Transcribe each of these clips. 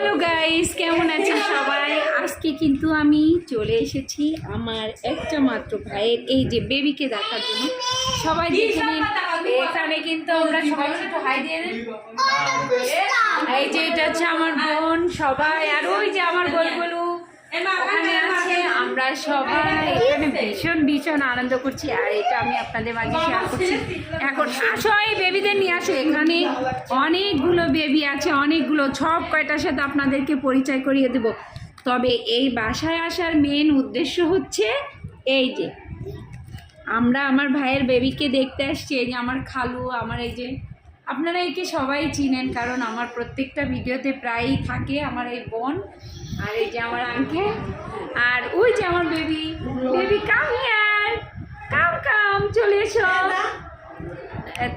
Hello guys, কেমন আছেন সবাই? আজকে কিন্তু আমি চলে এসেছি আমার একটা মাত্র ভাইয়ের এই যে বেবিকে দেখার জন্য। সবাই দেখে নিন, এখানে কিন্তু আমরা সবাই একটু হাই দিয়ে দিন। এই যে এটা হচ্ছে আমার বোন সবাই, আর ওই যে আমার গোলগুলো ওখানে আছে। আমরা সবাই এখানে ভীষণ ভীষণ আনন্দ করছি, আর এটা আমি আপনাদের মাঝে শেয়ার করছি। এখন আসো, এই বেবিদের নিয়ে আসো। এখানে অনেকগুলো বেবি আছে, অনেকগুলো, সব কয়টার সাথে আপনাদেরকে পরিচয় করিয়ে দেব। তবে এই বাসায় আসার মেন উদ্দেশ্য হচ্ছে এই যে আমরা আমার ভাইয়ের বেবিকে দেখতে আসছি। এই যে আমার খালু, আমার এই যে আপনারা একে সবাই চিনেন, কারণ আমার প্রত্যেকটা ভিডিওতে প্রায়ই থাকে আমার এই বোন, আর এই যে আমার আঙ্কেল, আর ওই যে আমার বেবি। বেবি কাম হিয়ার, কাম কাম, চলে এসো।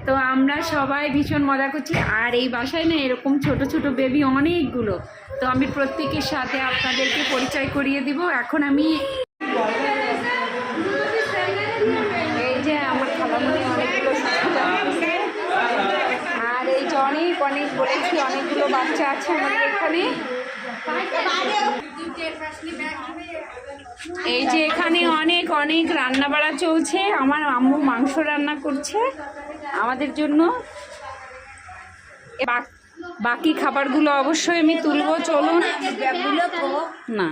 তো আমরা সবাই ভীষণ মজা করছি, আর এই বাসায় না এরকম ছোট ছোট বেবি অনেকগুলো। তো আমি প্রত্যেকের সাথে আপনাদেরকে পরিচয় করিয়ে দিব। এখন আমি এই যে আমার খালামণি অনেকগুলো, আর এই যে অনেক অনেক বলেছি অনেকগুলো বাচ্চা আছে আমাদের এখানে। এই যে এখানে অনেক অনেক রান্না বাড়া চলছে। আমার আম্মু মাংস রান্না করছে আমাদের জন্য। বাকি খাবারগুলো অবশ্যই আমি তুলবো, চলুন না।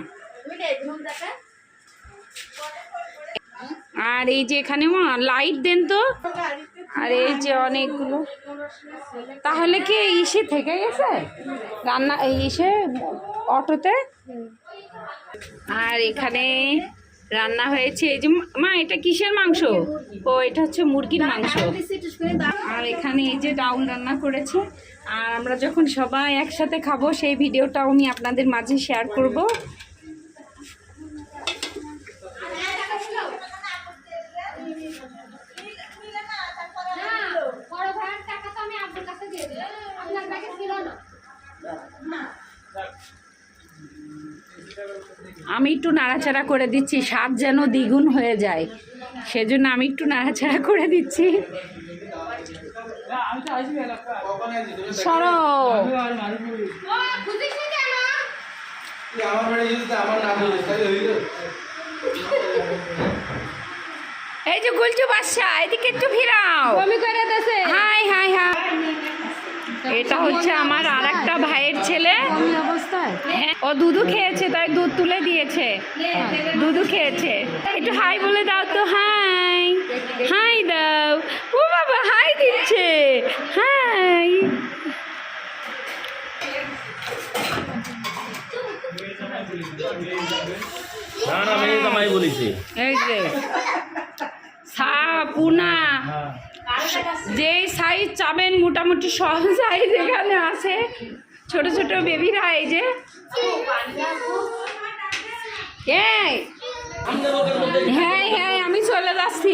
আর এই যে এখানে লাইট দেন তো। আর এই যে অনেকগুলো, তাহলে কি ইসে থেকে গেছে রান্না, ইসে অটোতে। আর এখানে রান্না হয়েছে এই যে, মা এটা কিসের মাংস? ও এটা হচ্ছে মুরগির মাংস। আর এখানে এই যে ডাউল রান্না করেছে। আর আমরা যখন সবাই একসাথে খাবো সেই ভিডিওটাও আমি আপনাদের মাঝে শেয়ার করব। আমি একটু নাড়াচাড়া করে দিচ্ছি, স্বাদ যেন দ্বিগুণ হয়ে যায়, সেজন্য আমি একটু নাড়াচাড়া করে দিচ্ছি। সরো, এই যে গুলচু বাদশা, এদিকে একটু ফিরাও। হাই হাই হাই, এটা হচ্ছে আমার আর একটা ভাইয়ের ছেলে। হ্যাঁ, ও দুধু খেয়েছে, তাই দুধ তুলে দিয়েছে। দুধু খেয়েছে, একটু হাই বলে দাও তো। হাই হাই দাও। ও বাবা হাই দিচ্ছে, হাই। এই যে সাপুনা, যেই সাইজ চাবেন মোটামুটি সব সাইজ এখানে আছে। ছোট ছোট বেবিরা, এই যে হ্যাঁ হ্যাঁ, আমি চলে যাচ্ছি।